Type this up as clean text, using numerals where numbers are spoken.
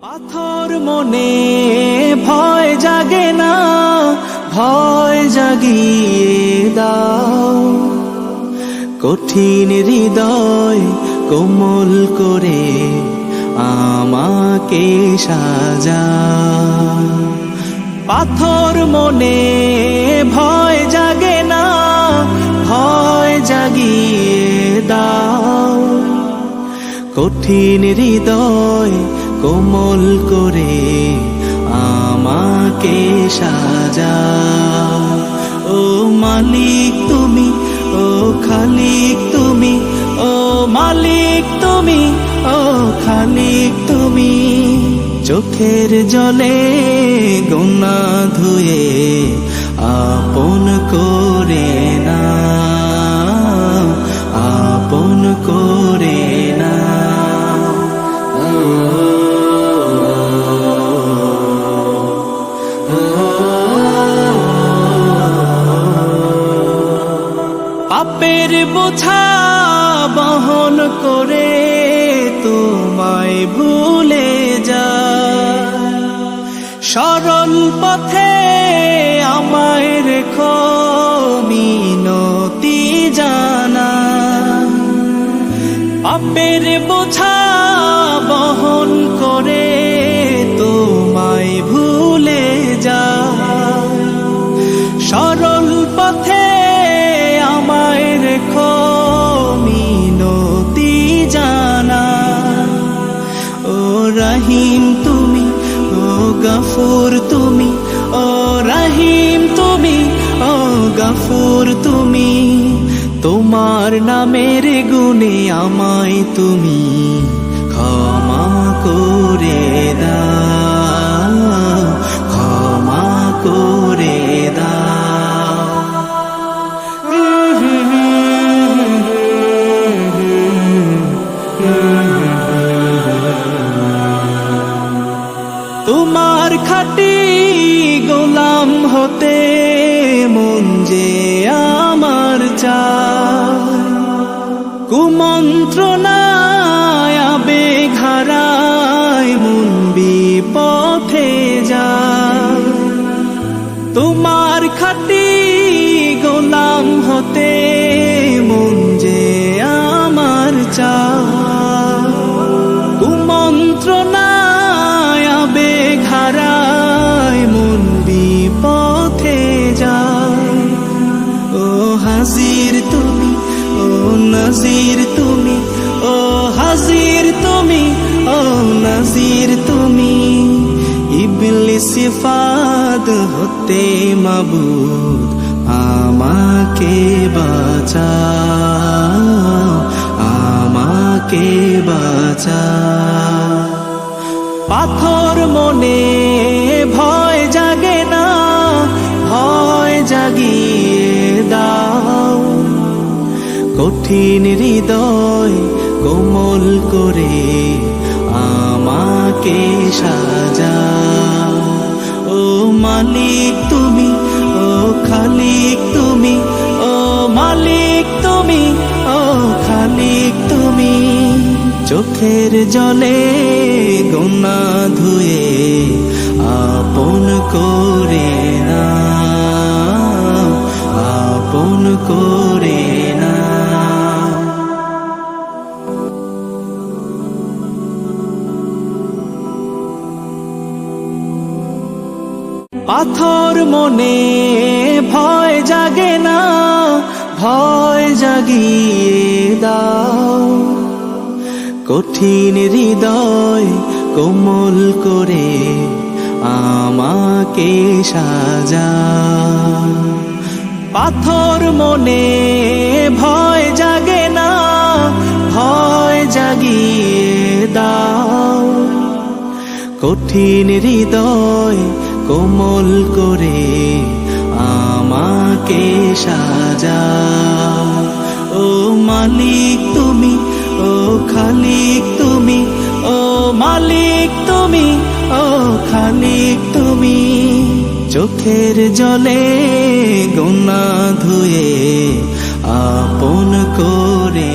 পাথর মনে ভয় জাগে না, ভয় জাগিয়ে দাও। কঠিন হৃদয় কোমল করে আমাকে সাজাও। পাথর মনে ভয় জাগে না, ভয় জাগিয়ে দাও। কঠিন হৃদয় কোমল করে আমাকে সাজাও। ও মালিক তুমি, ও খালিক তুমি, ও মালিক তুমি, ও খালিক তুমি। চোখের জলে গুনাহ ধুয়ে আপন করে না, আপন করে না। পাপের বোঝা বহন করে তোমায় ভুলে যা। সরল পথে আমায় রেখো মিনতি জানা। পাপের বোঝা বহন করে তোমায় ভুলে যা। সরল পথে আমায় রেখো মিনতি জানা। ও রহিম তুমি, ও গফুর তুমি, ও রহিম তুমি, ও গফুর তুমি। তোমার নামের গুণে আমায় তুমি ক্ষমা করে দাও, ক্ষমা করে দাও। তোমার খাঁটি গোলাম হতে মন যে আমার চায়। কুমন্ত্রণায় আবেগ হারায় মন বিপথে যায়। তোমার খাঁটি গোলাম হতে মন যে আমার চায়। কুমন্ত্রণায় আবেগ হারায় মন বিপথে যায়। ও হাজির তুমি, ও নাজির তুমি, ও হাজির তুমি, ও নাজির তুমি। ইবলিস ফাঁদ হতে মাবুদ আমাকে বাঁচাও, আমাকে বাঁচাও। পাথর মনে ভয় জাগে না, ভয় জাগিয়ে দাও। কঠিন হৃদয় কোমল করে আমাকে সাজাও। ও মালিক তুমি, ও খালিক তুমি, ও মালিক তুমি, ও খালিক তুমি। চোখের জলে গুনাহ ধুয়ে আপন করে না, আপন করে না। পাথর মনে ভয় জাগে না, ভয় জাগিয়ে দাও। কঠিন হৃদয় কোমল করে আমাকে সাজাও। পাথর মনে ভয় জাগে না, ভয় জাগিয়ে দাও। কঠিন হৃদয় কোমল করে আমাকে সাজাও। ও মালিক তুমি, ও খালিক তুমি, ও মালিক তুমি, ও খালিক তুমি। চোখের জলে গুনাহ ধুয়ে আপন করে